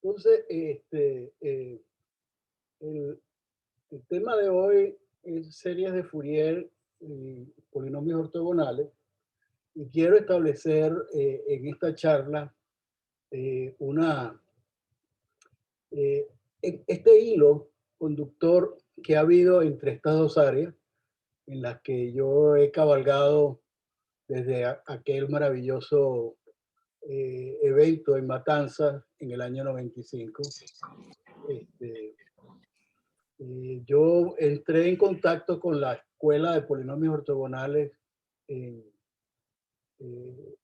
Entonces, el, el tema de hoy es series de Fourier y polinomios ortogonales. Y quiero establecer en esta charla una, eh, este hilo conductor que ha habido entre estas dos áreas en las que yo he cabalgado desde aquel maravilloso evento en Matanzas en el año 95. Este, yo entré en contacto con la escuela de polinomios ortogonales en, eh,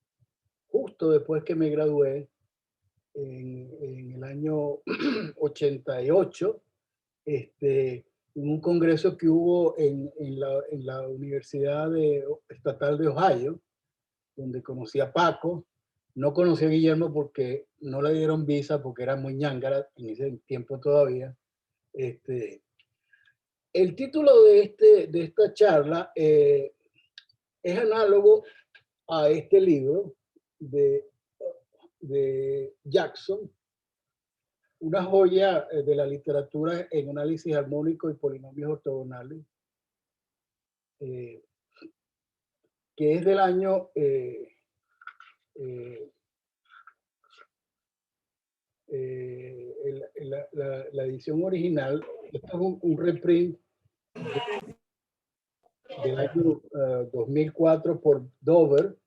justo después que me gradué en el año 88, en un congreso que hubo en la Universidad Estatal de Ohio, donde conocí a Paco. No conocí a Guillermo porque no le dieron visa, porque era muy ñángara en ese tiempo todavía. Este, el título de esta charla es análogo a este libro de, de Jackson, una joya de la literatura en análisis armónico y polinomios ortogonales, eh, que es del año eh, la edición original. Esto es un reprint del año 2004 por Dover,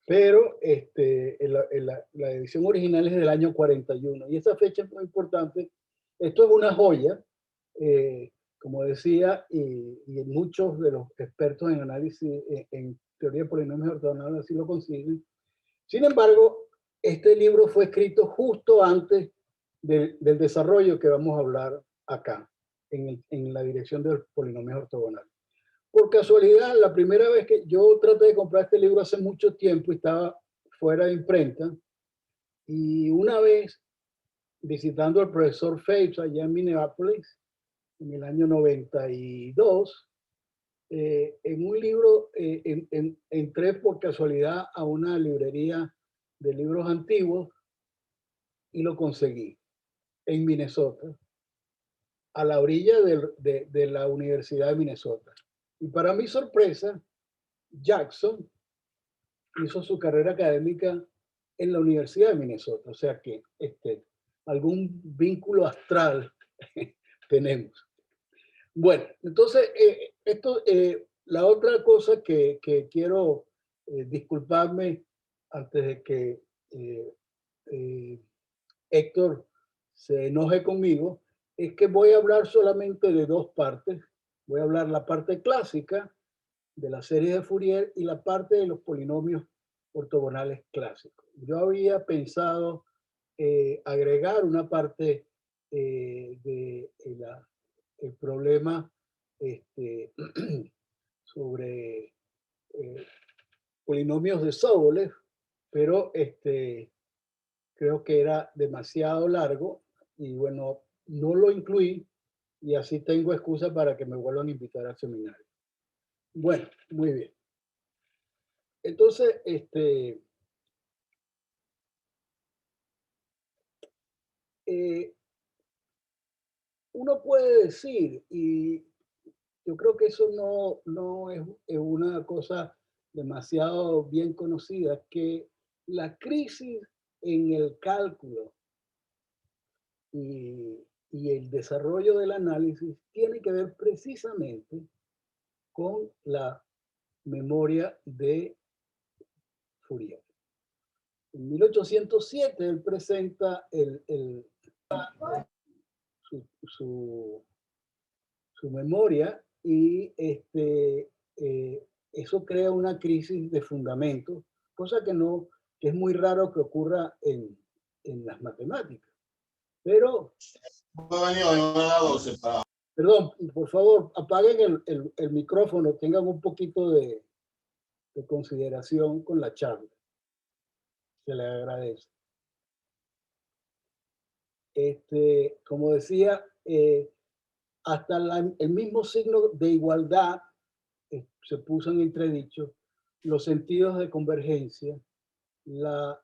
pero la edición original es del año 41 y esa fecha es muy importante. Esto es una joya, como decía, y muchos de los expertos en análisis, en teoría de polinomios ortogonales así lo consiguen. Sin embargo, este libro fue escrito justo antes del desarrollo que vamos a hablar acá, en la dirección de los polinomios ortogonales. Por casualidad, la primera vez que yo traté de comprar este libro hace mucho tiempo y estaba fuera de imprenta, y una vez visitando al profesor Phelps allá en Minneapolis, en el año 92, en un libro, entré por casualidad a una librería de libros antiguos y lo conseguí en Minnesota, a la orilla de la Universidad de Minnesota. Y para mi sorpresa, Jackson hizo su carrera académica en la Universidad de Minnesota, o sea que algún vínculo astral tenemos. Bueno, entonces, la otra cosa que quiero disculparme antes de que eh, eh, Héctor se enoje conmigo, es que voy a hablar solamente de dos partes. Voy a hablar la parte clásica de la serie de Fourier y la parte de los polinomios ortogonales clásicos. Yo había pensado agregar una parte el problema sobre eh, polinomios de Sobolev, pero creo que era demasiado largo y bueno, no lo incluí y así tengo excusa para que me vuelvan a invitar al seminario. Bueno, muy bien. Entonces, uno puede decir, y yo creo que eso no es una cosa demasiado bien conocida, que la crisis en el cálculo y el desarrollo del análisis tiene que ver precisamente con la memoria de Fourier. En 1807 él presenta su, su, su memoria y eso crea una crisis de fundamento, cosa que es muy raro que ocurra en las matemáticas. Pero, perdón, por favor, apaguen el micrófono, tengan un poquito de consideración con la charla. Se le agradece. Como decía, hasta el mismo signo de igualdad se puso en entredicho, los sentidos de convergencia, la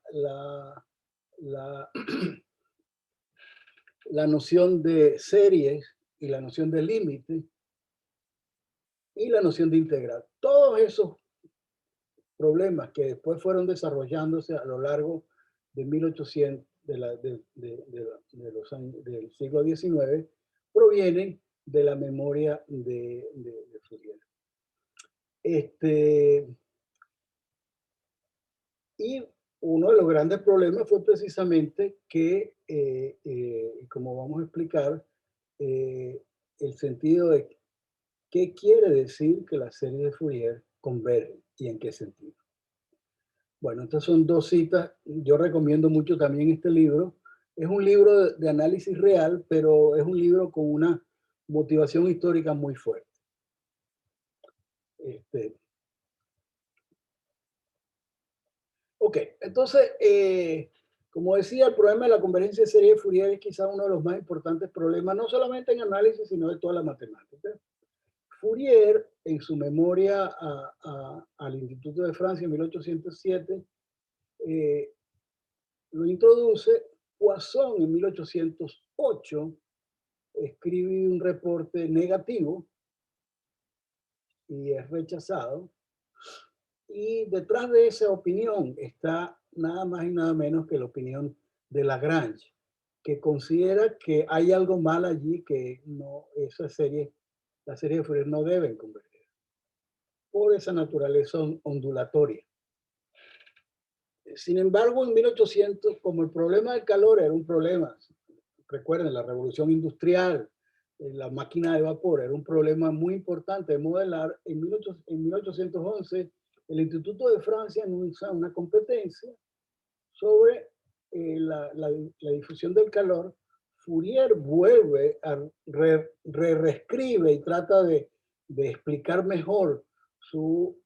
la noción de series y la noción de límite y la noción de integral. Todos esos problemas que después fueron desarrollándose a lo largo de 1800, los años, del siglo XIX, provienen de la memoria de Fourier. Y uno de los grandes problemas fue precisamente que, como vamos a explicar, el sentido de qué quiere decir que la serie de Fourier converge y en qué sentido. Bueno, estas son dos citas. Yo recomiendo mucho también este libro. Es un libro de análisis real, pero es un libro con una motivación histórica muy fuerte. Ok, entonces, como decía, el problema de la convergencia de serie de Fourier es quizá uno de los más importantes problemas, no solamente en análisis, sino de toda la matemática. Fourier, en su memoria al Instituto de Francia en 1807, lo introduce. Poisson en 1808 escribe un reporte negativo y es rechazado. Y detrás de esa opinión está nada más y nada menos que la opinión de Lagrange, que considera que hay algo mal allí, que no, la serie de Fourier no deben converger por esa naturaleza ondulatoria. Sin embargo, en 1800, como el problema del calor era un problema, recuerden, la revolución industrial, la máquina de vapor, era un problema muy importante de modelar. En 1811, el Instituto de Francia anuncia una competencia sobre la difusión del calor. Fourier vuelve a reescribe y trata de explicar mejor su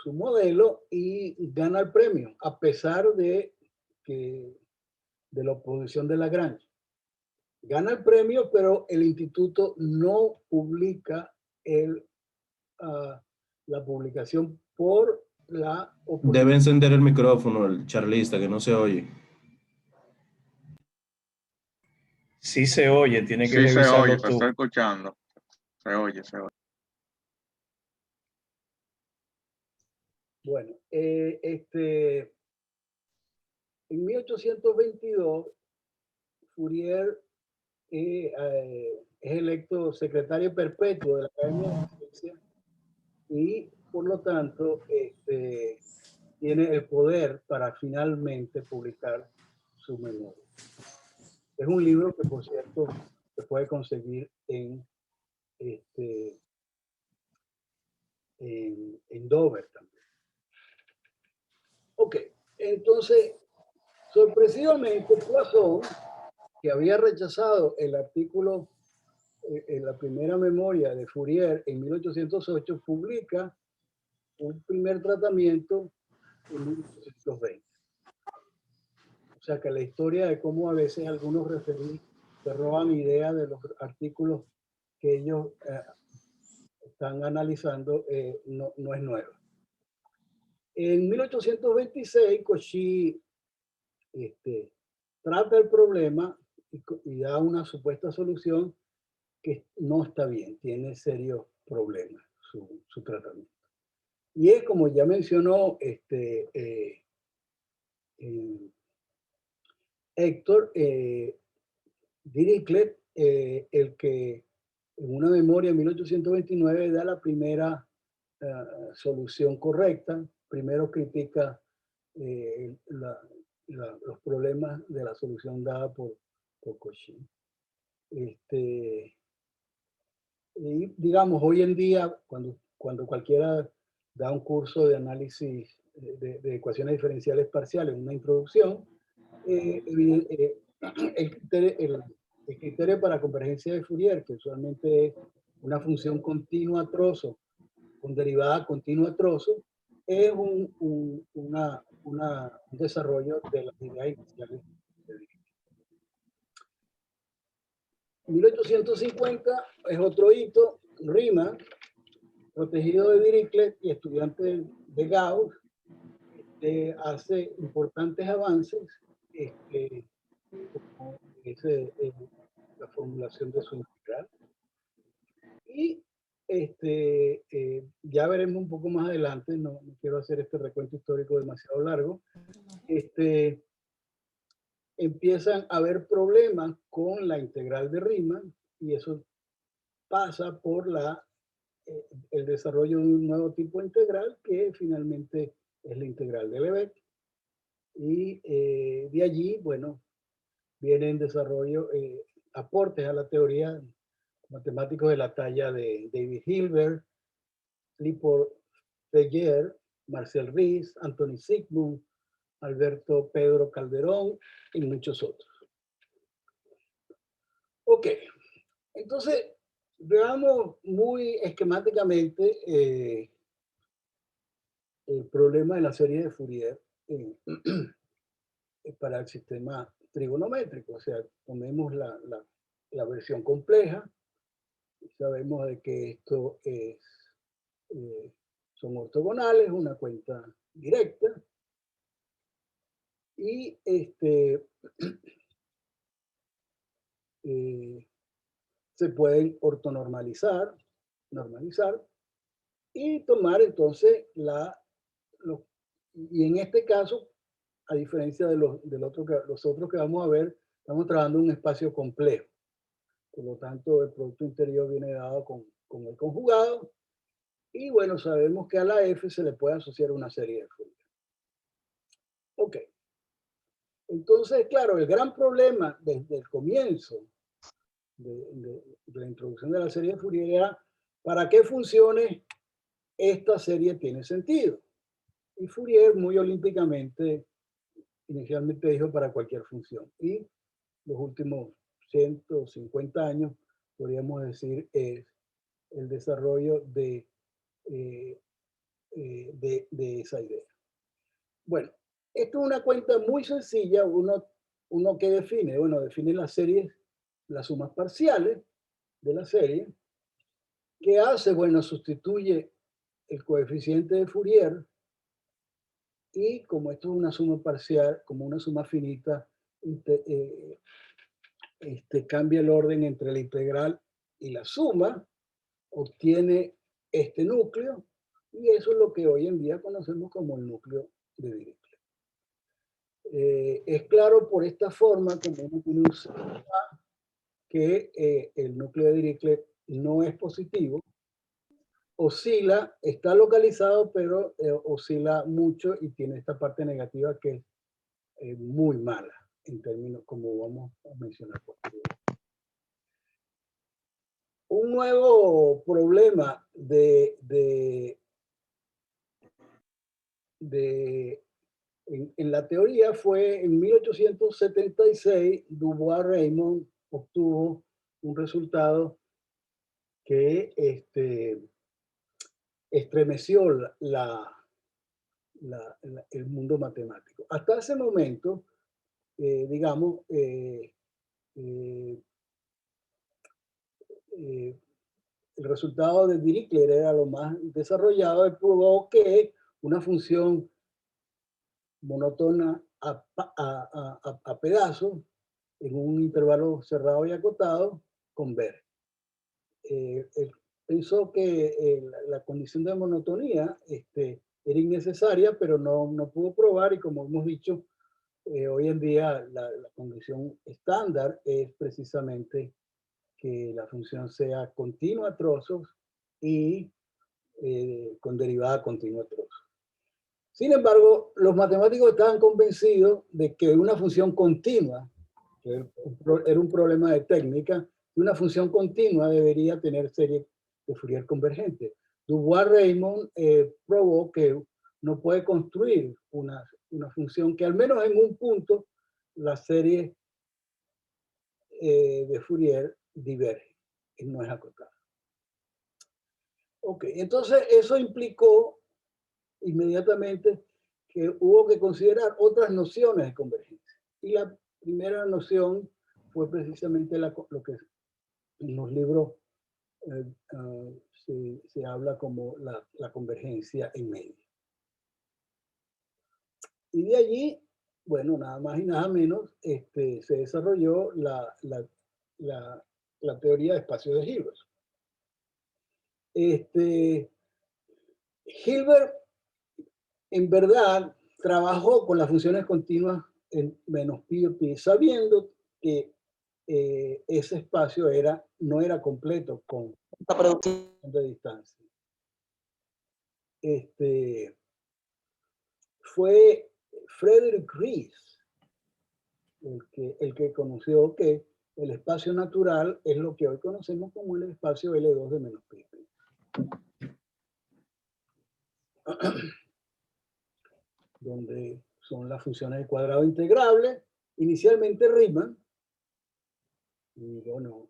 modelo y gana el premio, a pesar de la oposición de Lagrange. Gana el premio, pero el instituto no publica la publicación por la oposición. Debe encender el micrófono, el charlista, que no se oye. Sí se oye, tiene que Sí se revisarlo oye, tú. se está escuchando. Se oye, se oye. Bueno, en 1822, Fourier es electo secretario perpetuo de la Academia de Ciencias y, por lo tanto, tiene el poder para finalmente publicar su memoria. Es un libro que, por cierto, se puede conseguir en Dover también. Ok, entonces, sorpresivamente, Poisson, que había rechazado el artículo en la primera memoria de Fourier en 1808, publica un primer tratamiento en 1820. O sea que la historia de cómo a veces algunos referís se roban ideas de los artículos que ellos están analizando no es nueva. En 1826, Cauchy trata el problema y da una supuesta solución que no está bien, tiene serios problemas su tratamiento. Y es, como ya mencionó Héctor, Dirichlet, el que en una memoria en 1829 da la primera solución correcta. Primero critica los problemas de la solución dada por Cauchy. Y digamos, hoy en día, cuando cualquiera da un curso de análisis de ecuaciones diferenciales parciales, una introducción, el criterio para convergencia de Fourier, que usualmente es una función continua a trozo con derivada continua a trozo, es un desarrollo de las ideas iniciales de Dirichlet. 1850 es otro hito. Riemann, protegido de Dirichlet y estudiante de Gauss, hace importantes avances como es la formulación de su integral. Y ya veremos un poco más adelante, no quiero hacer este recuento histórico demasiado largo, empiezan a haber problemas con la integral de Riemann y eso pasa por el desarrollo de un nuevo tipo de integral que finalmente es la integral de Lebesgue. Y de allí, bueno, vienen desarrollo, aportes a la teoría matemáticos de la talla de David Hilbert, Lipor Teller, Marcel Ries, Anthony Sigmund, Alberto Pedro Calderón y muchos otros. Ok, entonces veamos muy esquemáticamente el problema de la serie de Fourier para el sistema trigonométrico. O sea, tomemos la versión compleja. Sabemos de que esto es, son ortogonales, una cuenta directa. Y se pueden ortonormalizar, normalizar, y tomar entonces y en este caso, a diferencia de los otros que vamos a ver, estamos trabajando en un espacio complejo. Por lo tanto, el producto interior viene dado con el conjugado. Y bueno, sabemos que a la F se le puede asociar una serie de Fourier. Ok. Entonces, claro, el gran problema desde el comienzo de la introducción de la serie de Fourier era para qué funciones esta serie tiene sentido. Y Fourier muy olímpicamente inicialmente dijo para cualquier función. Y los últimos 150 años, podríamos decir, es el desarrollo de esa idea. Bueno, esto es una cuenta muy sencilla. Uno que define, bueno, define las series, las sumas parciales de la serie. ¿Qué hace? Bueno, sustituye el coeficiente de Fourier y como esto es una suma parcial, como una suma finita, cambia el orden entre la integral y la suma, obtiene este núcleo y eso es lo que hoy en día conocemos como el núcleo de Dirichlet. Es claro por esta forma como uno tiene que el núcleo de Dirichlet no es positivo, oscila, está localizado, pero oscila mucho y tiene esta parte negativa que es muy mala en términos como vamos a mencionar posteriormente. Un nuevo problema en la teoría fue en 1876, Dubois-Reymond obtuvo un resultado que estremeció el mundo matemático. Hasta ese momento, digamos, el resultado de Dirichlet era lo más desarrollado. Él probó que una función monótona a pedazos en un intervalo cerrado y acotado converge. Él pensó que la condición de monotonía era innecesaria, pero no pudo probar y como hemos dicho, hoy en día la condición estándar es precisamente que la función sea continua a trozos y con derivada continua a trozos. Sin embargo, los matemáticos estaban convencidos de que una función continua, que era un problema de técnica, una función continua debería tener serie de Fourier convergente. Dubois-Reymond probó que no puede construir una función que al menos en un punto la serie de Fourier diverge y no es acotada. Ok, entonces eso implicó inmediatamente que hubo que considerar otras nociones de convergencia. Y la primera noción fue precisamente lo que en los libros se habla como la convergencia en medio. Y de allí, bueno, nada más y nada menos, se desarrolló la teoría de espacios de Hilbert. Hilbert, en verdad, trabajó con las funciones continuas en menos pi o pi, sabiendo que ese espacio no era completo con la producción de distancia. Fue Friedrich Ries el que conoció que el espacio natural es lo que hoy conocemos como el espacio L2 de menos pi. Donde son las funciones de cuadrado integrables, inicialmente Riemann, y bueno,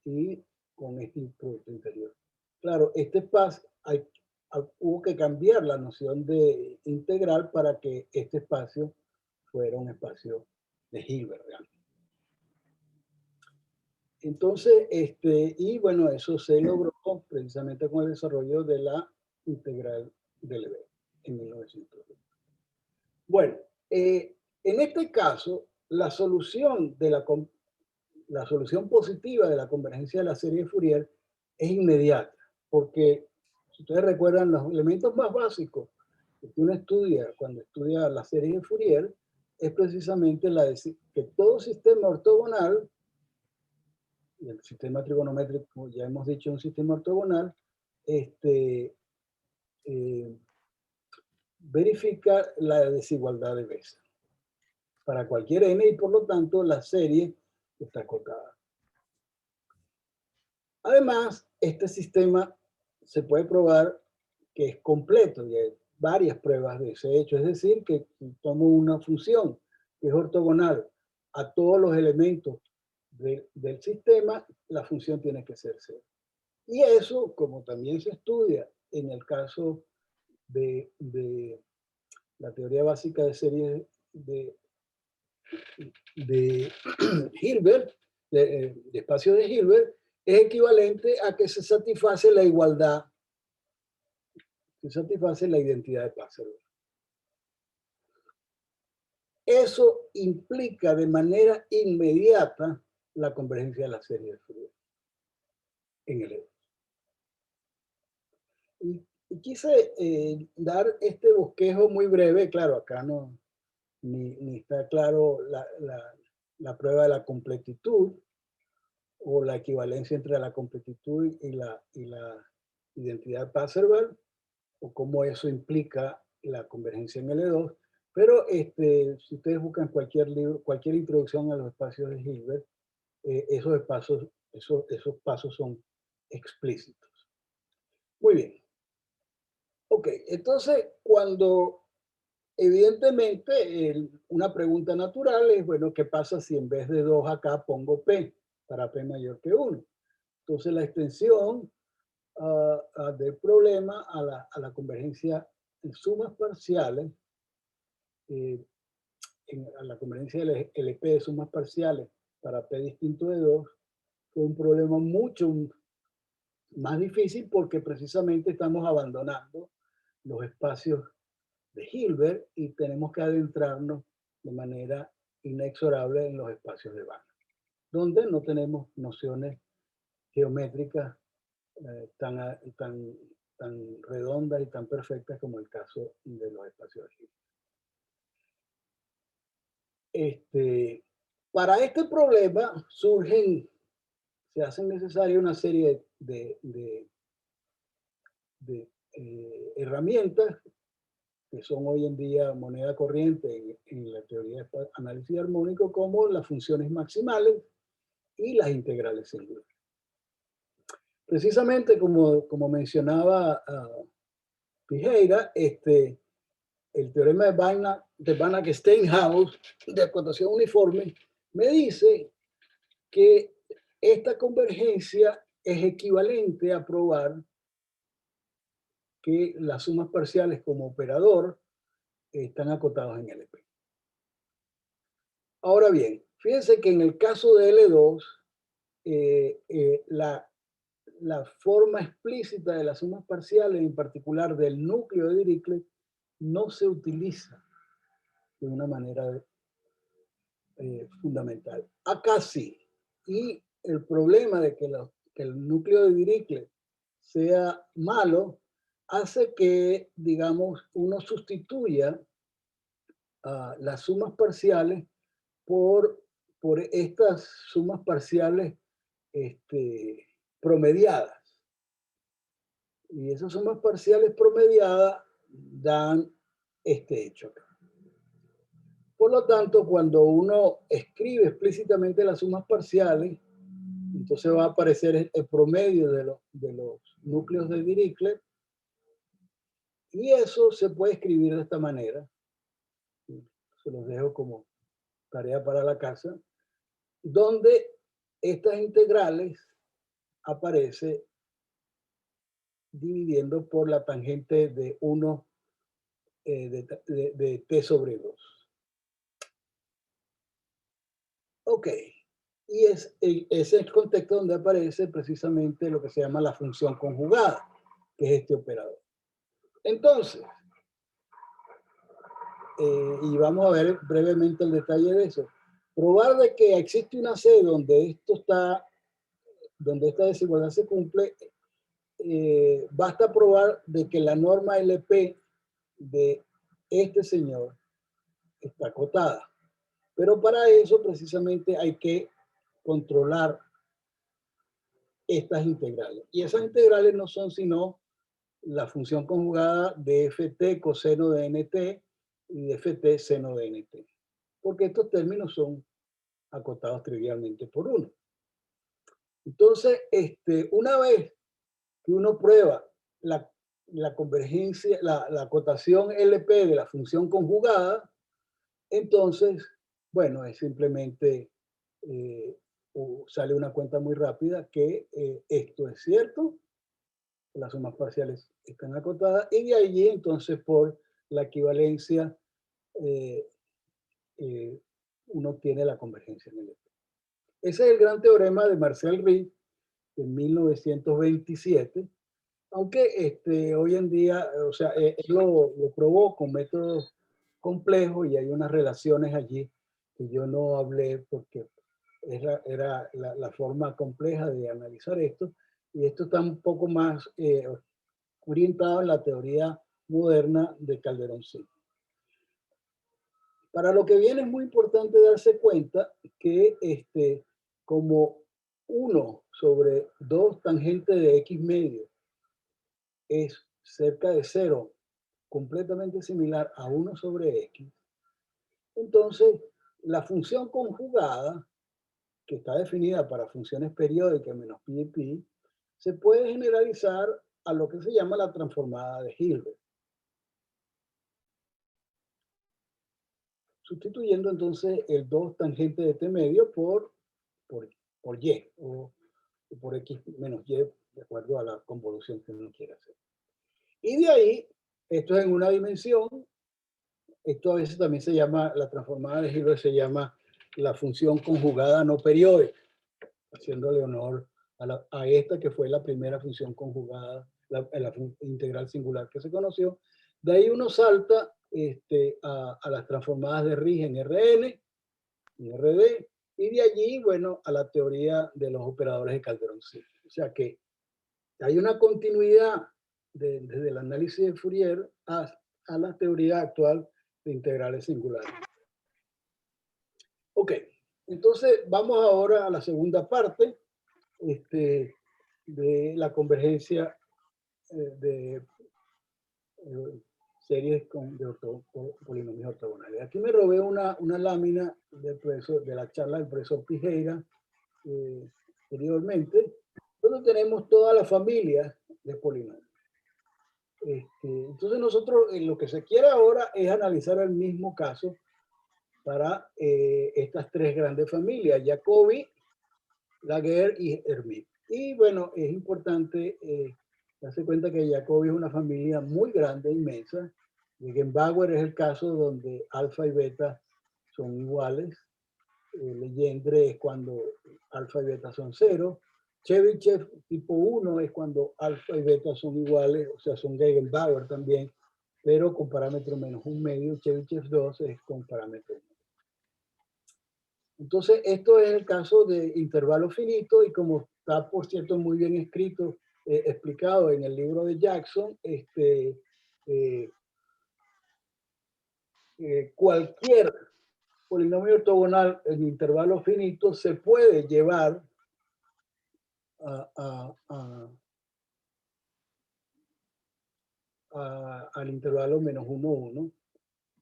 y con este producto interior. Claro, este espacio hubo que cambiar la noción de integral para que este espacio fuera un espacio de Hilbert realmente. Entonces, y bueno, eso se logró precisamente con el desarrollo de la integral de Lebesgue en 1920. Bueno, en este caso, la solución positiva de la convergencia de la serie de Fourier es inmediata, porque si ustedes recuerdan, los elementos más básicos que uno estudia cuando estudia la serie de Fourier es precisamente que todo sistema ortogonal, y el sistema trigonométrico, ya hemos dicho, un sistema ortogonal, verifica la desigualdad de Bessel para cualquier n, y por lo tanto la serie está acotada. Además, este sistema se puede probar que es completo, y hay varias pruebas de ese hecho. Es decir, que si tomo una función que es ortogonal a todos los elementos del sistema, la función tiene que ser cero. Y eso, como también se estudia en el caso de la teoría básica de series de Hilbert, de espacio de Hilbert, es equivalente a que se satisface la igualdad, se satisface la identidad de Passarello. Eso implica de manera inmediata la convergencia de la serie de Fourier en el E2. Y quise dar este bosquejo muy breve. Claro, acá no ni está claro la prueba de la completitud o la equivalencia entre la completitud y la identidad de Passarello, o cómo eso implica la convergencia en L2. Pero si ustedes buscan cualquier libro, cualquier introducción a los espacios de Hilbert, esos pasos son explícitos. Muy bien. Ok, entonces cuando evidentemente una pregunta natural es, bueno, ¿qué pasa si en vez de 2 acá pongo P para P mayor que 1? Entonces la extensión del problema a la convergencia en sumas parciales, a la convergencia del LP de sumas parciales para P distinto de 2, fue un problema mucho más difícil porque precisamente estamos abandonando los espacios de Hilbert y tenemos que adentrarnos de manera inexorable en los espacios de Banach, donde no tenemos nociones geométricas tan redondas y tan perfectas como el caso de los espacios de Hilbert. Para este problema se hacen necesarias una serie de herramientas que son hoy en día moneda corriente en la teoría de análisis armónico, como las funciones maximales y las integrales singulares. Precisamente como mencionaba Pijeira, el teorema de Banach-Steinhaus de acotación uniforme me dice que esta convergencia es equivalente a probar que las sumas parciales como operador están acotados en LP. Ahora bien, fíjense que en el caso de L2, la forma explícita de las sumas parciales, en particular del núcleo de Dirichlet, no se utiliza de una manera fundamental. Acá sí. Y el problema de que el núcleo de Dirichlet sea malo hace que, digamos, uno sustituya las sumas parciales por estas sumas parciales promediadas. Y esas sumas parciales promediadas dan este hecho acá. Por lo tanto, cuando uno escribe explícitamente las sumas parciales, entonces va a aparecer el promedio de los núcleos de Dirichlet, y eso se puede escribir de esta manera. Se los dejo como tarea para la casa, donde estas integrales aparece dividiendo por la tangente de 1 de t sobre 2. Ok. Y ese es el contexto donde aparece precisamente lo que se llama la función conjugada, que es este operador. Entonces, y vamos a ver brevemente el detalle de eso. Probar de que existe una C donde donde esta desigualdad se cumple, basta probar de que la norma LP de este señor está acotada. Pero para eso precisamente hay que controlar estas integrales. Y esas integrales no son sino la función conjugada de ft coseno de nt y de ft seno de nt. Porque estos términos son acotados trivialmente por 1. Entonces, una vez que uno prueba la convergencia, la acotación LP de la función conjugada, entonces, bueno, es simplemente sale una cuenta muy rápida que esto es cierto, las sumas parciales están acotadas, y de allí entonces por la equivalencia uno tiene la convergencia en LP. Ese es el gran teorema de Marcel Ries de 1927, aunque hoy en día, o sea, él lo probó con métodos complejos y hay unas relaciones allí que yo no hablé porque era la forma compleja de analizar esto, y esto está un poco más orientado en la teoría moderna de Calderón-Zinn. Para lo que viene es muy importante darse cuenta que como 1 sobre 2 tangente de x medio es cerca de 0, completamente similar a 1 sobre x, entonces la función conjugada, que está definida para funciones periódicas menos pi y pi, se puede generalizar a lo que se llama la transformada de Hilbert. Sustituyendo entonces el 2 tangente de t medio por y, o por x menos y, de acuerdo a la convolución que uno quiera hacer. Y de ahí, esto es en una dimensión, esto a veces también se llama, la transformada de Hilbert se llama la función conjugada no periódica, haciéndole honor a esta que fue la primera función conjugada, la integral singular que se conoció. De ahí uno salta a las transformadas de Ries en Rn, en Rd, y de allí, bueno, a la teoría de los operadores de Calderón-Zinn. O sea que hay una continuidad desde el análisis de Fourier a la teoría actual de integrales singulares. Ok, entonces vamos ahora a la segunda parte de la convergencia de series de polinomios ortogonales. Aquí me robé una lámina de la charla del profesor Pijeira anteriormente, donde tenemos toda la familia de polinomios. Entonces nosotros lo que se quiere ahora es analizar el mismo caso para estas 3 grandes familias, Jacobi, Laguerre y Hermite. Y bueno, es importante darse cuenta que Jacobi es una familia muy grande, inmensa. Genbauer es el caso donde alfa y beta son iguales. Legendre es cuando alfa y beta son 0. Chebyshev tipo 1 es cuando alfa y beta son iguales, o sea, son Gegenbauer también, pero con parámetro -1 medio. Chebyshev 2 es con parámetro 1. Entonces, esto es el caso de intervalo finito, y como está, por cierto, muy bien escrito, explicado en el libro de Jackson, cualquier polinomio ortogonal en intervalo finito se puede llevar al intervalo -1, 1,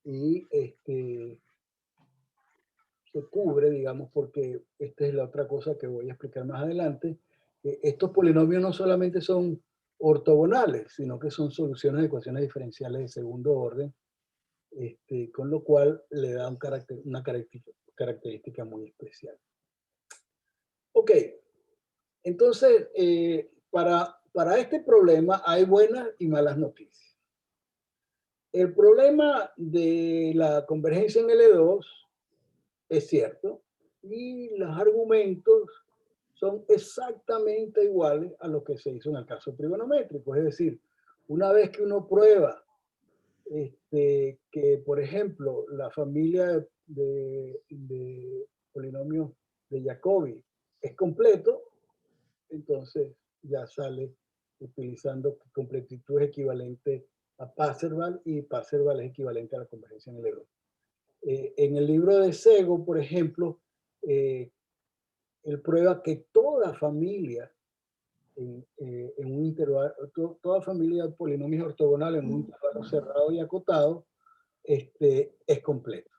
y se cubre, digamos, porque esta es la otra cosa que voy a explicar más adelante. Estos polinomios no solamente son ortogonales, sino que son soluciones de ecuaciones diferenciales de segundo orden, con lo cual le da una característica muy especial. Ok, entonces, para este problema hay buenas y malas noticias. El problema de la convergencia en L2 es cierto, y los argumentos son exactamente iguales a lo que se hizo en el caso trigonométrico. Es decir, una vez que uno prueba que, por ejemplo, la familia de polinomios de Jacobi es completo, entonces ya sale utilizando que completitud es equivalente a Parseval, y Parseval es equivalente a la convergencia en L2. En el libro de Sego, por ejemplo, él prueba que toda familia en un intervalo, toda familia de polinomios ortogonales en un intervalo cerrado y acotado, es completa.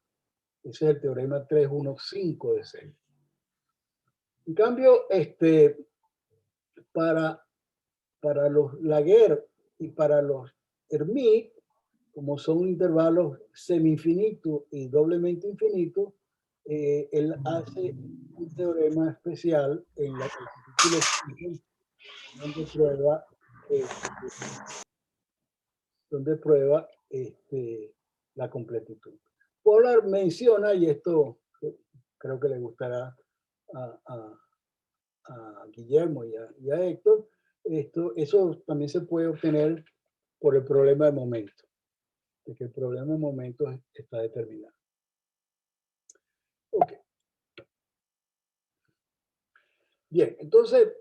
Ese es el teorema 315 de Sego. En cambio, para los Laguerre y para los Hermite, como son intervalos semi-infinitos y doblemente infinitos, él hace un teorema especial en la donde prueba la completitud. Pollard menciona, y esto creo que le gustará a Guillermo y a Héctor, eso también se puede obtener por el problema de momento, de que el problema de momento está determinado. Ok. Bien, entonces,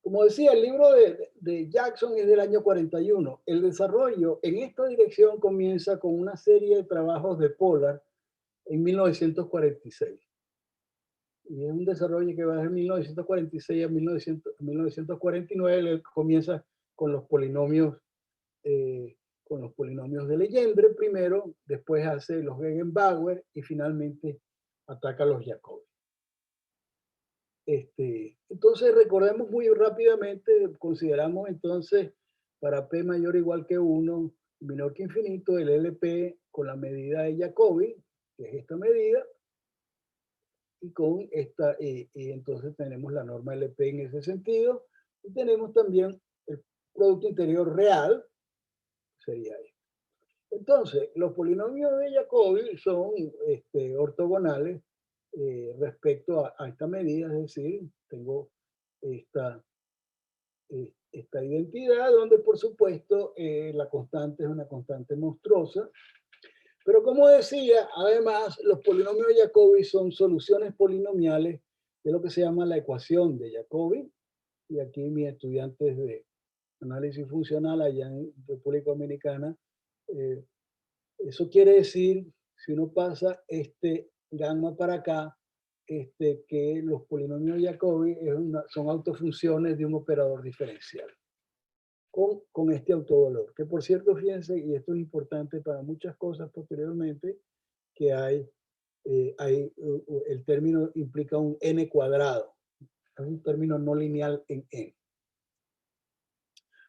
como decía, el libro de Jackson es del año 41. El desarrollo en esta dirección comienza con una serie de trabajos de Pollard en 1946. Y es un desarrollo que va desde 1946 a 1949. Él comienza con los polinomios de Legendre primero, después hace los Gegenbauer y finalmente ataca a los Jacobi. Entonces recordemos muy rápidamente, consideramos entonces para P mayor o igual que 1, menor que infinito, el LP con la medida de Jacobi, que es esta medida, y con esta, y entonces tenemos la norma LP en ese sentido, y tenemos también el producto interior real, sería esto. Entonces, los polinomios de Jacobi son ortogonales respecto a esta medida, es decir, tengo esta identidad donde, por supuesto, la constante es una constante monstruosa. Pero como decía, además, los polinomios de Jacobi son soluciones polinomiales de lo que se llama la ecuación de Jacobi. Y aquí mis estudiantes de análisis funcional allá en República Dominicana, eso quiere decir, si uno pasa gamma para acá, que los polinomios de Jacobi son autofunciones de un operador diferencial con este autovalor. Que por cierto, fíjense, y esto es importante para muchas cosas posteriormente, que el término implica un n cuadrado. Es un término no lineal en n.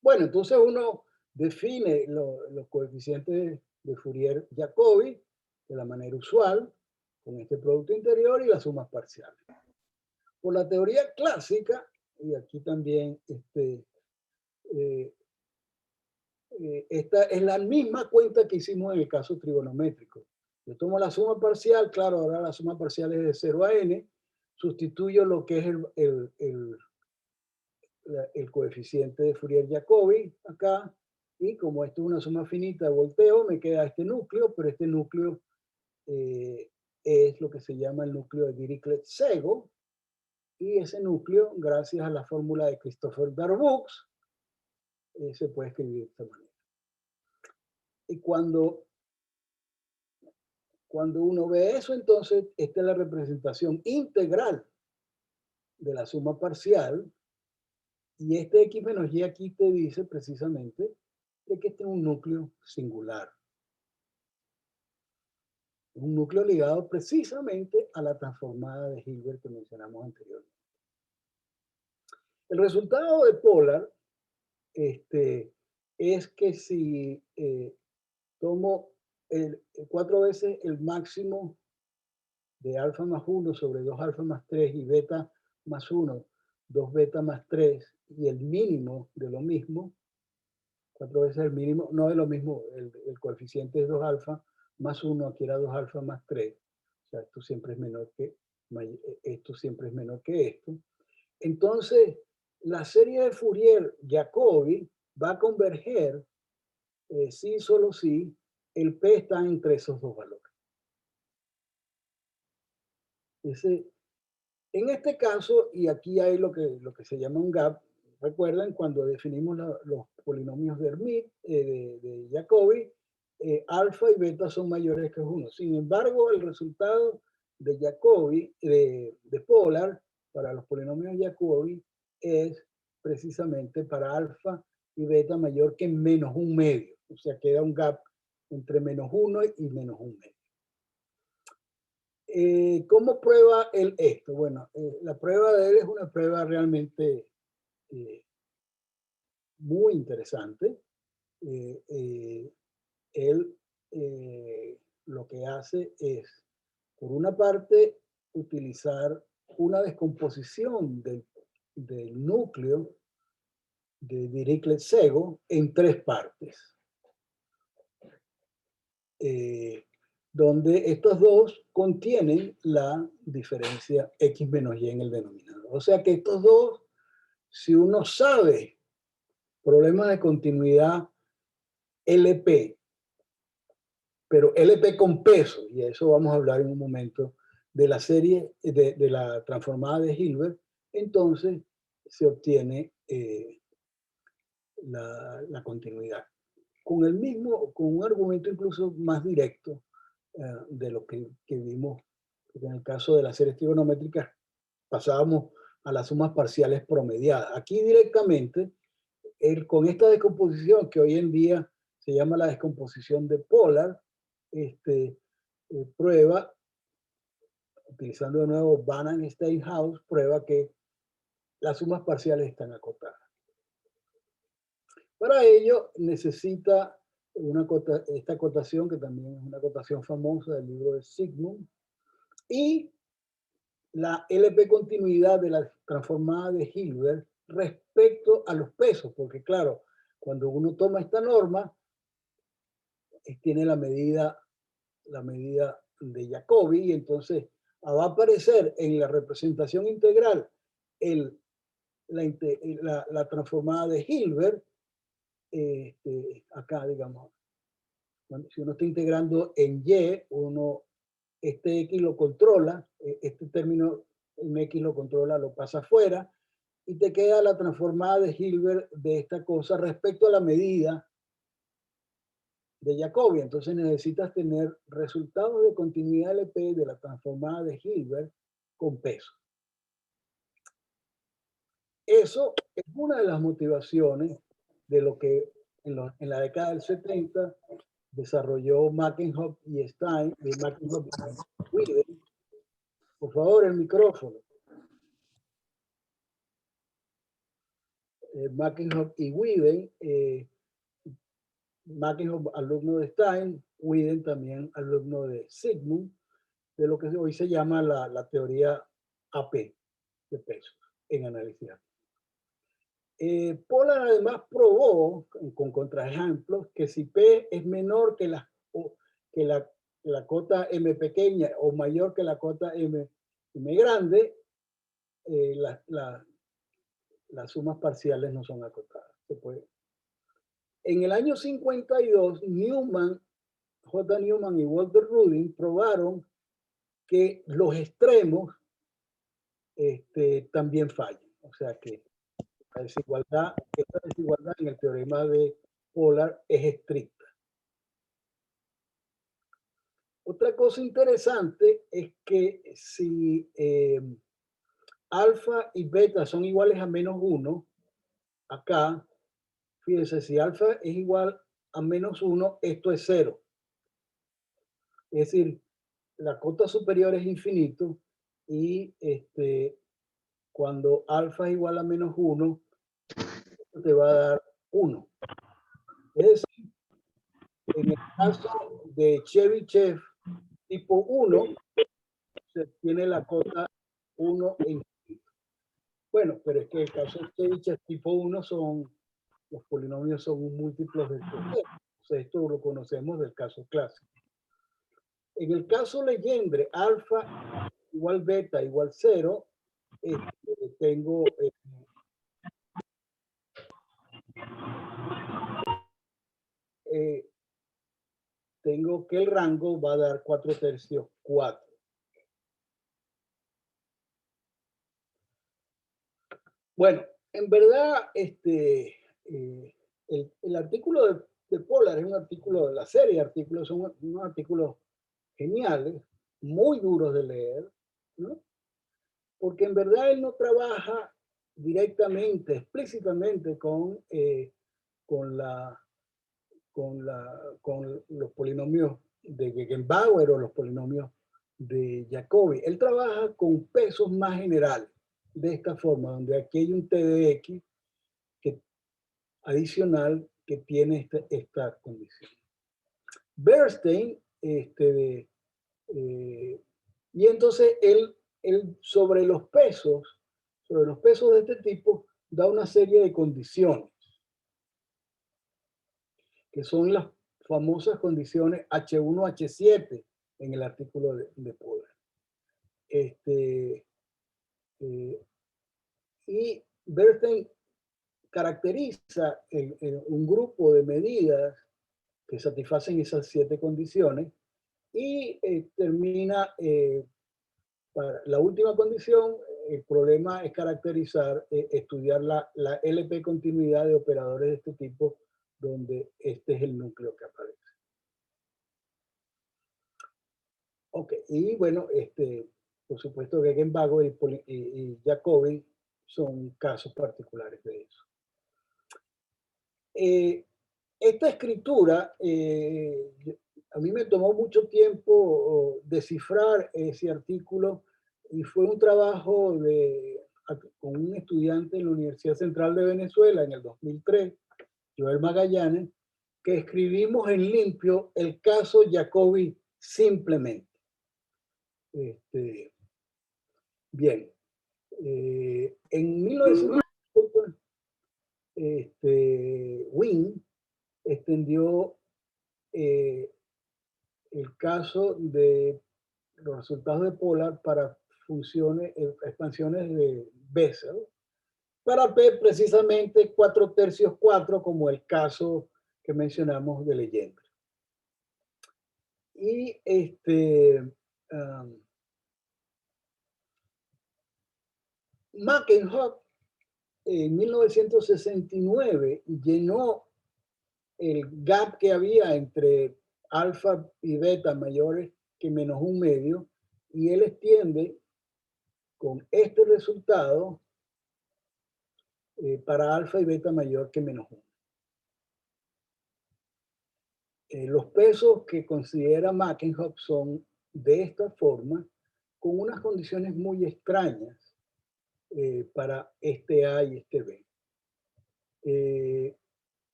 Bueno, entonces uno define los coeficientes de Fourier-Jacobi de la manera usual, con este producto interior y las sumas parciales. Por la teoría clásica, y aquí también esta es la misma cuenta que hicimos en el caso trigonométrico. Yo tomo la suma parcial, claro, ahora la suma parcial es de 0 a n, sustituyo lo que es el coeficiente de Fourier-Jacobi acá, y como esto es una suma finita de volteo, me queda este núcleo, pero este núcleo es lo que se llama el núcleo de Dirichlet-Sego, y ese núcleo, gracias a la fórmula de Christopher Darboux, se puede escribir de esta manera. Y cuando uno ve eso, entonces esta es la representación integral de la suma parcial, y este X menos Y aquí te dice precisamente de que este es un núcleo singular. Un núcleo ligado precisamente a la transformada de Hilbert que mencionamos anteriormente. El resultado de Pollard es que si tomo 4 veces el máximo de alfa más 1 sobre 2 alfa más 3 y beta más 1, 2 beta más 3, y el mínimo de lo mismo, 4 veces el mínimo, no de lo mismo, el coeficiente es 2 alfa más 1, aquí era 2 alfa más 3, o sea, esto siempre es menor que esto. Entonces, la serie de Fourier-Jacobi va a converger, sí, solo sí, el P está entre esos dos valores. En este caso, y aquí hay lo que se llama un gap, recuerden cuando definimos los polinomios de Hermite, de Jacobi, alfa y beta son mayores que 1. Sin embargo, el resultado de Jacobi, de Pollard, para los polinomios de Jacobi, es precisamente para alfa y beta mayor que menos 1 medio. O sea, queda un gap entre menos 1 y menos 1 medio. ¿Cómo prueba él esto? Bueno, la prueba de él es una prueba realmente muy interesante. Él lo que hace es, por una parte, utilizar una descomposición del núcleo de Dirichlet-Sego en 3 partes. Donde estos dos contienen la diferencia X menos Y en el denominador. O sea que estos dos, si uno sabe problemas de continuidad LP, pero LP con peso, y eso vamos a hablar en un momento, de la serie, de la transformada de Hilbert, entonces se obtiene la continuidad. Con un argumento incluso más directo de lo que vimos en el caso de las series trigonométricas, pasábamos a las sumas parciales promediadas. Aquí directamente, con esta descomposición que hoy en día se llama la descomposición de Pollard, prueba, utilizando de nuevo Banach Steinhaus, prueba que las sumas parciales están acotadas. Para ello necesita esta acotación, que también es una acotación famosa del libro de Zygmunt, y la LP continuidad de la transformada de Hilbert respecto a los pesos, porque claro, cuando uno toma esta norma, tiene la medida de Jacobi, y entonces va a aparecer en la representación integral la transformada de Hilbert, acá digamos, si uno está integrando en Y, este X lo controla, este término en X lo controla, lo pasa afuera, y te queda la transformada de Hilbert de esta cosa respecto a la medida de Jacobi. Entonces necesitas tener resultados de continuidad LP de la transformada de Hilbert con peso. Eso es una de las motivaciones de lo que en la década del 70 desarrolló Mackenhoff y Stein, Mackenhoff y Widen. Por favor, el micrófono. Mackenhoff y Widen, Mackenhoff alumno de Stein, Widen también alumno de Zygmunt, de lo que hoy se llama la teoría AP de pesos en análisis. Pollard además probó con contraejemplos que si P es menor que la cota M pequeña o mayor que la cota M grande, la las sumas parciales no son acotadas. Se puede. En el año 52, J. Newman y Walter Rudin probaron que los extremos también fallan. O sea que esta desigualdad en el teorema de Polar es estricta. Otra cosa interesante es que si alfa y beta son iguales a -1, acá, fíjense, si alfa es igual a -1, esto es 0. Es decir, la cota superior es infinito y cuando alfa es igual a -1, te va a dar 1. Es decir, en el caso de Chebyshev tipo 1, se tiene la cota 1 en infinito. Bueno, pero es que el caso de Chebyshev tipo 1 los polinomios son múltiplos del teorema. O sea, esto lo conocemos del caso clásico. En el caso Legendre, alfa igual beta igual 0, tengo tengo que el rango va a dar 4/3, 4. Bueno, en verdad, el artículo de Polar es un artículo, la serie de artículos son unos artículos geniales, muy duros de leer, ¿no? Porque en verdad él no trabaja directamente, explícitamente con los polinomios de Gegenbauer o los polinomios de Jacobi. Él trabaja con pesos más generales, de esta forma, donde aquí hay un TDX adicional que tiene esta condición. Bernstein, y entonces él sobre los pesos de este tipo, da una serie de condiciones, que son las famosas condiciones H1, H7 en el artículo de Polar. Y Bernstein caracteriza un grupo de medidas que satisfacen esas 7 condiciones y termina, para la última condición, el problema es caracterizar, estudiar la LP continuidad de operadores de este tipo, donde este es el núcleo que aparece. Ok, y bueno, por supuesto, Gegenbauer y Jacobi son casos particulares de eso. Esta escritura, a mí me tomó mucho tiempo descifrar ese artículo y fue un trabajo con un estudiante en la Universidad Central de Venezuela en el 2003, Joel Magallanes, que escribimos en limpio el caso Jacobi simplemente. Bien, en 1950, Wien extendió el caso de los resultados de Polar para expansiones de Bessel, para ver precisamente 4/3, 4, como el caso que mencionamos de Legendre. Y Mackenhoff en 1969 llenó el gap que había entre alfa y beta mayores que -1/2, y él extiende con este resultado para alfa y beta mayor que -1. Los pesos que considera Mackenhoff son de esta forma, con unas condiciones muy extrañas para este A y este B.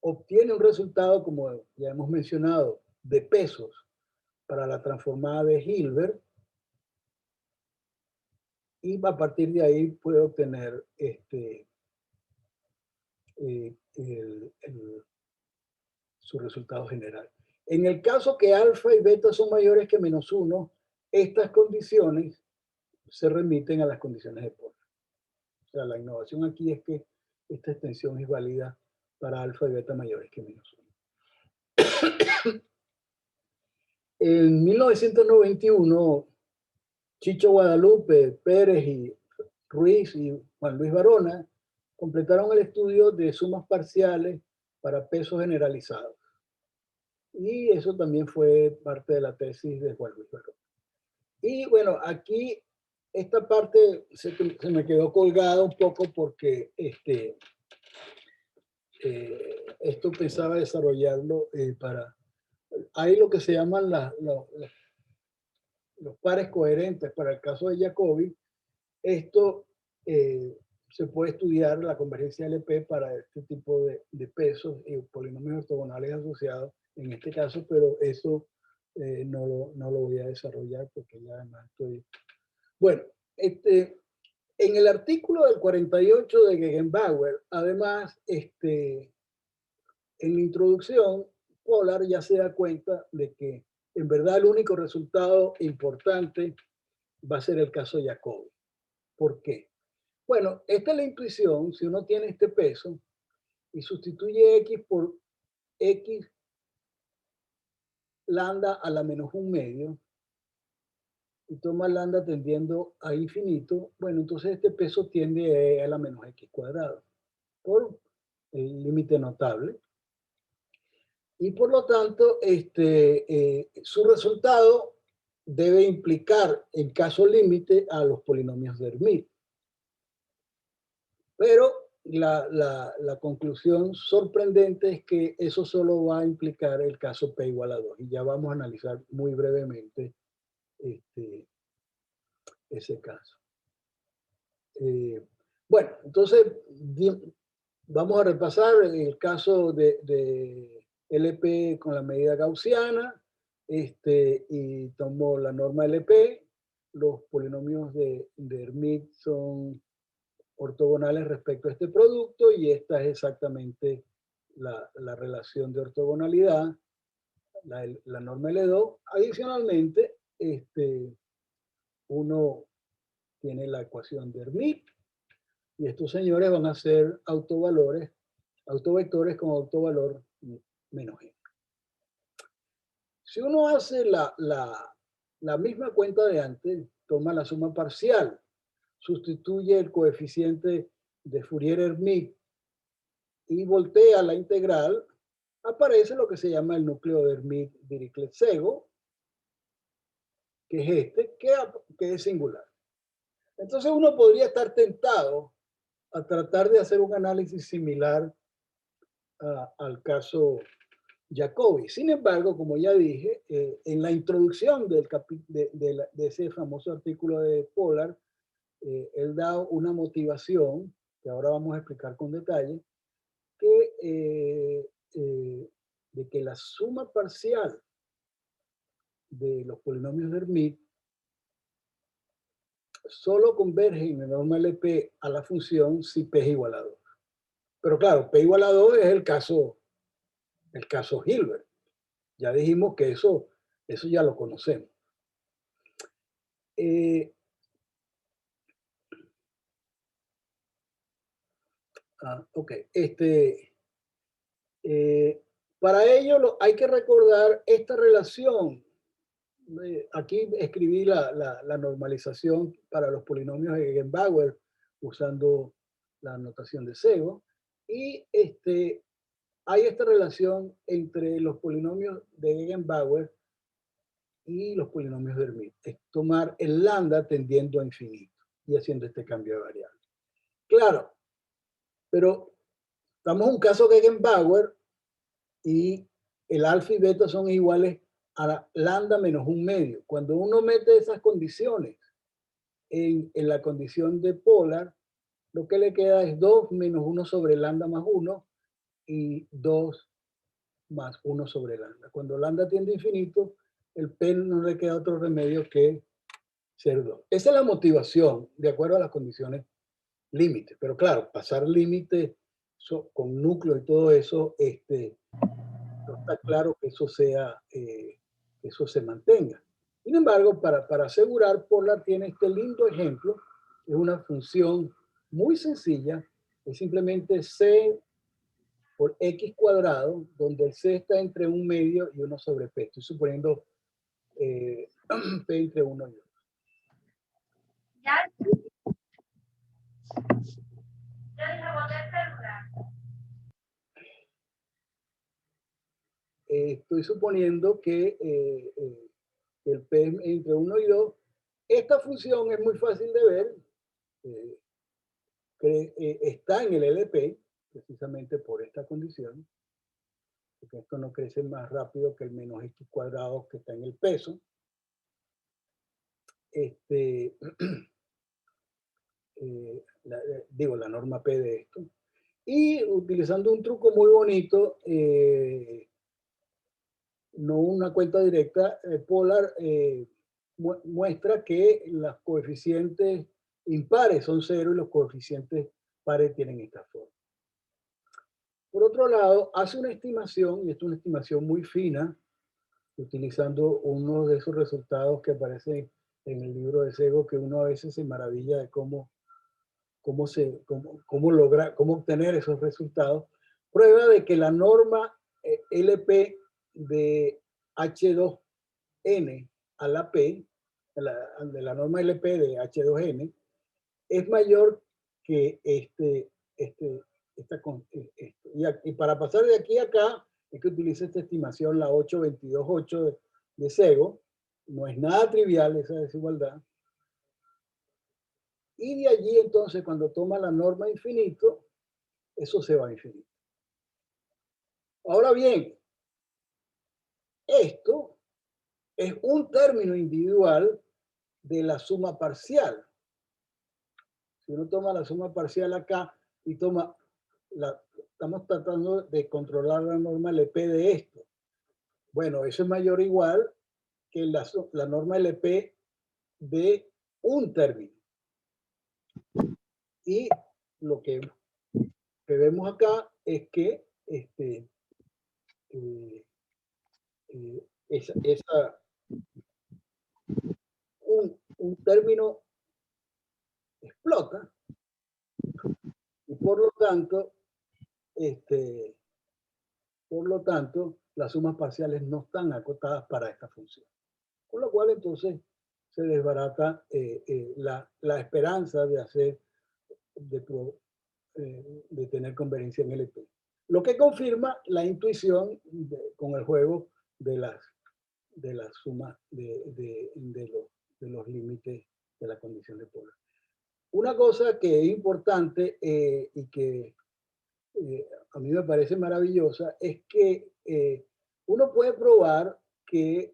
Obtiene un resultado, como ya hemos mencionado, de pesos para la transformada de Hilbert, y a partir de ahí puede obtener su resultado general. En el caso que alfa y beta son mayores que -1, estas condiciones se remiten a las condiciones de Polar. O sea, la innovación aquí es que esta extensión es válida para alfa y beta mayores que -1. En 1991, Chicho Guadalupe, Pérez y Ruiz y Juan Luis Barona completaron el estudio de sumas parciales para pesos generalizados. Y eso también fue parte de la tesis de Juan Luis Barona. Y bueno, aquí esta parte se me quedó colgada un poco porque esto pensaba desarrollarlo para... Hay lo que se llaman los pares coherentes para el caso de Jacobi. Esto se puede estudiar la convergencia LP para este tipo de pesos y polinomios ortogonales asociados en este caso, pero eso no lo voy a desarrollar porque ya además estoy... Bueno, en el artículo del 48 de Gegenbauer, además, en la introducción, Pollard ya se da cuenta de que en verdad el único resultado importante va a ser el caso Jacobi. ¿Por qué? Bueno, esta es la intuición. Si uno tiene este peso y sustituye X por X lambda a la menos un medio y toma lambda tendiendo a infinito, bueno, entonces este peso tiende a la menos X cuadrado por el límite notable. Y por lo tanto, su resultado debe implicar en caso límite a los polinomios de Hermite. Pero la conclusión sorprendente es que eso solo va a implicar el caso P igual a 2. Y ya vamos a analizar muy brevemente ese caso. Bueno, entonces vamos a repasar el caso de LP con la medida gaussiana, y tomo la norma LP. Los polinomios de Hermite son ortogonales respecto a este producto y esta es exactamente la relación de ortogonalidad, la norma L2. Adicionalmente, uno tiene la ecuación de Hermite y estos señores van a ser autovectores con autovalor menos n. Si uno hace la misma cuenta de antes, toma la suma parcial, sustituye el coeficiente de Fourier-Hermite y voltea la integral, aparece lo que se llama el núcleo de Hermite-Dirichlet-Szego, que es que es singular. Entonces uno podría estar tentado a tratar de hacer un análisis similar al caso Jacobi. Sin embargo, como ya dije, en la introducción de ese famoso artículo de Pollard, él da una motivación, que ahora vamos a explicar con detalle, de que la suma parcial de los polinomios de Hermite solo converge en la norma LP a la función si P es igual a 2. Pero claro, P igual a 2 es el caso Hilbert. Ya dijimos que eso ya lo conocemos. Ok. Para ello hay que recordar esta relación. Aquí escribí la normalización para los polinomios de Gegenbauer usando la notación de Szego. Y hay esta relación entre los polinomios de Gegenbauer y los polinomios de Hermite. Es tomar el lambda tendiendo a infinito y haciendo este cambio de variable. Claro, pero estamos en un caso Gegenbauer y el alfa y beta son iguales a lambda menos un medio. Cuando uno mete esas condiciones en la condición de Pollard, lo que le queda es 2 menos 1 sobre lambda más 1 y 2 más 1 sobre lambda. Cuando lambda tiende a infinito, el P no le queda otro remedio que ser 2. Esa es la motivación, de acuerdo a las condiciones límites. Pero claro, pasar límite con núcleo y todo eso, no está claro que eso eso se mantenga. Sin embargo, para asegurar, Pollard tiene este lindo ejemplo, es una función muy sencilla, es simplemente C por X cuadrado, donde el C está entre 1/2 y 1 sobre P. Estoy suponiendo P entre 1 y 2. Estoy suponiendo que el P es entre 1 y 2. Esta función es muy fácil de ver. Está en el LP, precisamente por esta condición, porque esto no crece más rápido que el menos X cuadrado que está en el peso. Digo, la norma P de esto. Y utilizando un truco muy bonito, no una cuenta directa, Polar muestra que los coeficientes impares son 0 y los coeficientes pares tienen esta forma. Por otro lado, hace una estimación, y esto es una estimación muy fina, utilizando uno de esos resultados que aparecen en el libro de Sego, que uno a veces se maravilla de cómo obtener esos resultados. Prueba de que la norma LP de H2N a la P, de la norma LP de H2N, es mayor que esto. Y para pasar de aquí a acá, es que utiliza esta estimación, la 8.22.8 de Sego. No es nada trivial esa desigualdad. Y de allí, entonces, cuando toma la norma infinito, eso se va a infinito. Ahora bien, esto es un término individual de la suma parcial. Si uno toma la suma parcial acá y toma estamos tratando de controlar la norma LP de esto. Bueno, eso es mayor o igual que la norma LP de un término. Y lo que vemos acá es que un término explota y por lo tanto, las sumas parciales no están acotadas para esta función. Con lo cual, entonces, se desbarata la esperanza de tener convergencia en LP. Lo que confirma la intuición con el juego de las sumas de los límites de la condición de Polar. Una cosa que es importante y que a mí me parece maravillosa es que uno puede probar que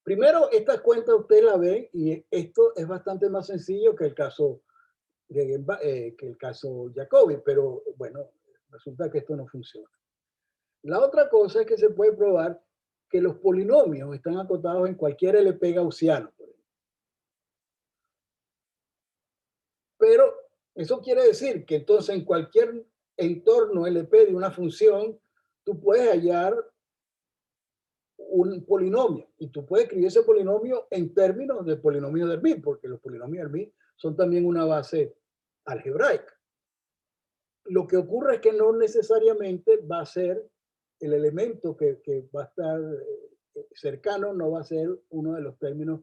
primero, esta cuenta usted la ve y esto es bastante más sencillo que el caso Jacobi, pero bueno, resulta que esto no funciona. La otra cosa es que se puede probar que los polinomios están acotados en cualquier LP gaussiano. Pero eso quiere decir que entonces en cualquier entorno LP de una función, tú puedes hallar un polinomio y tú puedes escribir ese polinomio en términos de polinomio de Hermite, porque los polinomios de Hermite son también una base algebraica. Lo que ocurre es que no necesariamente va a ser el elemento que va a estar cercano, no va a ser uno de los términos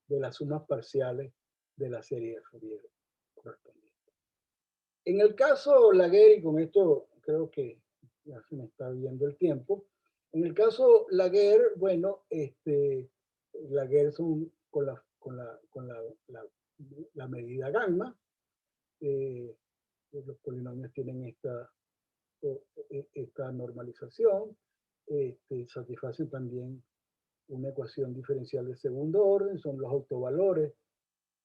de las sumas parciales de la serie de Fourier correspondiente. En el caso Laguerre, y con esto creo que ya se me está viendo el tiempo, en el caso Laguerre, bueno, Laguerre son con la medida gamma, los polinomios tienen esta normalización, satisfacen también una ecuación diferencial de segundo orden, son los autovalores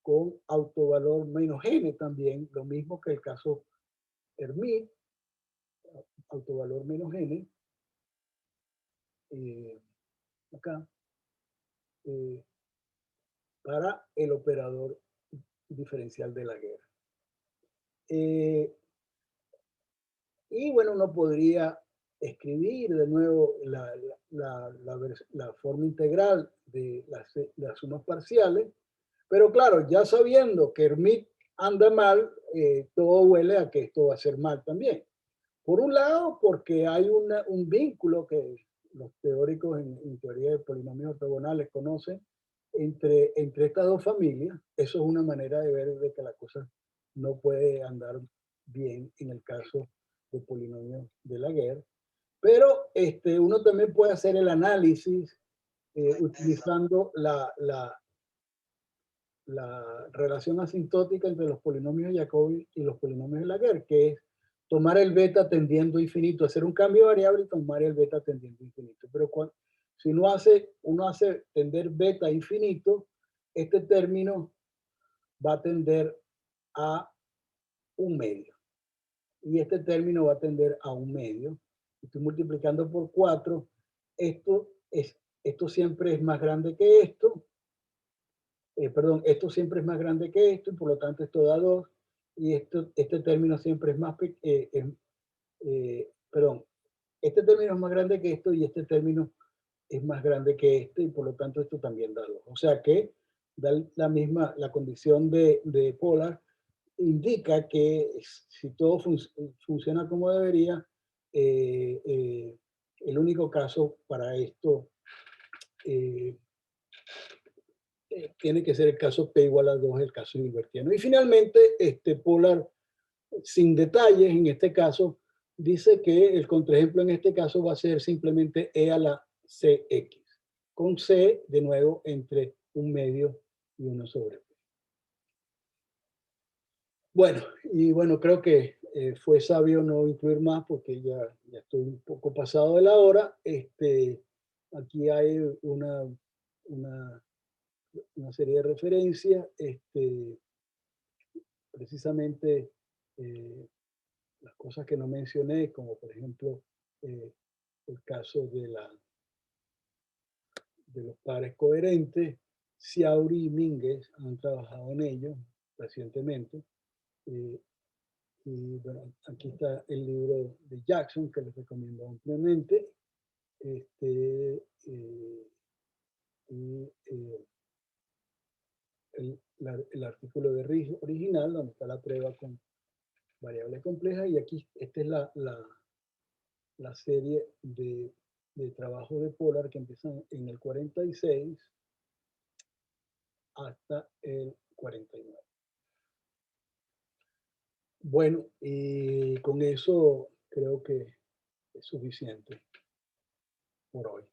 con autovalor menos n también, lo mismo que el caso Hermite, autovalor menos n, acá, para el operador diferencial de Laguerre. Y bueno, uno podría escribir de nuevo la forma integral de las sumas parciales, Pero claro, ya sabiendo que Hermite anda mal, todo huele a que esto va a ser mal también. Por un lado, porque hay un vínculo que los teóricos en teoría de polinomios ortogonales conocen entre estas dos familias. Eso es una manera de ver de que la cosa no puede andar bien en el caso de polinomios de Laguerre. Pero uno también puede hacer el análisis utilizando la relación asintótica entre los polinomios de Jacobi y los polinomios de Laguerre, que es tomar el beta tendiendo a infinito, hacer un cambio de variable y tomar el beta tendiendo a infinito. Pero si uno hace tender beta a infinito, este término va a tender a un medio. Y este término va a tender a un medio. Estoy multiplicando por 4. Esto siempre es más grande que esto. Perdón, esto siempre es más grande que esto y por lo tanto esto da 2. Y este término siempre es más perdón, este término es más grande que esto y este término es más grande que este y por lo tanto esto también da 2. O sea que da la condición de Polar indica que si todo funciona como debería, el único caso para esto tiene que ser el caso P igual a 2, el caso hilbertiano. Y finalmente, Polar, sin detalles, en este caso, dice que el contraejemplo en este caso va a ser simplemente E a la CX, con C de nuevo entre un medio y 1 sobre P. Bueno, creo que fue sabio no incluir más porque ya estoy un poco pasado de la hora. Aquí hay una serie de referencias, precisamente las cosas que no mencioné, como por ejemplo el caso de los pares coherentes. Ciauri y Mínguez han trabajado en ello recientemente. Y bueno, aquí está el libro de Jackson, que les recomiendo ampliamente. El artículo de original, donde está la prueba con variable compleja, y aquí esta es la serie de trabajo de Polar que empiezan en el 46 hasta el 49. Bueno, y con eso creo que es suficiente por hoy.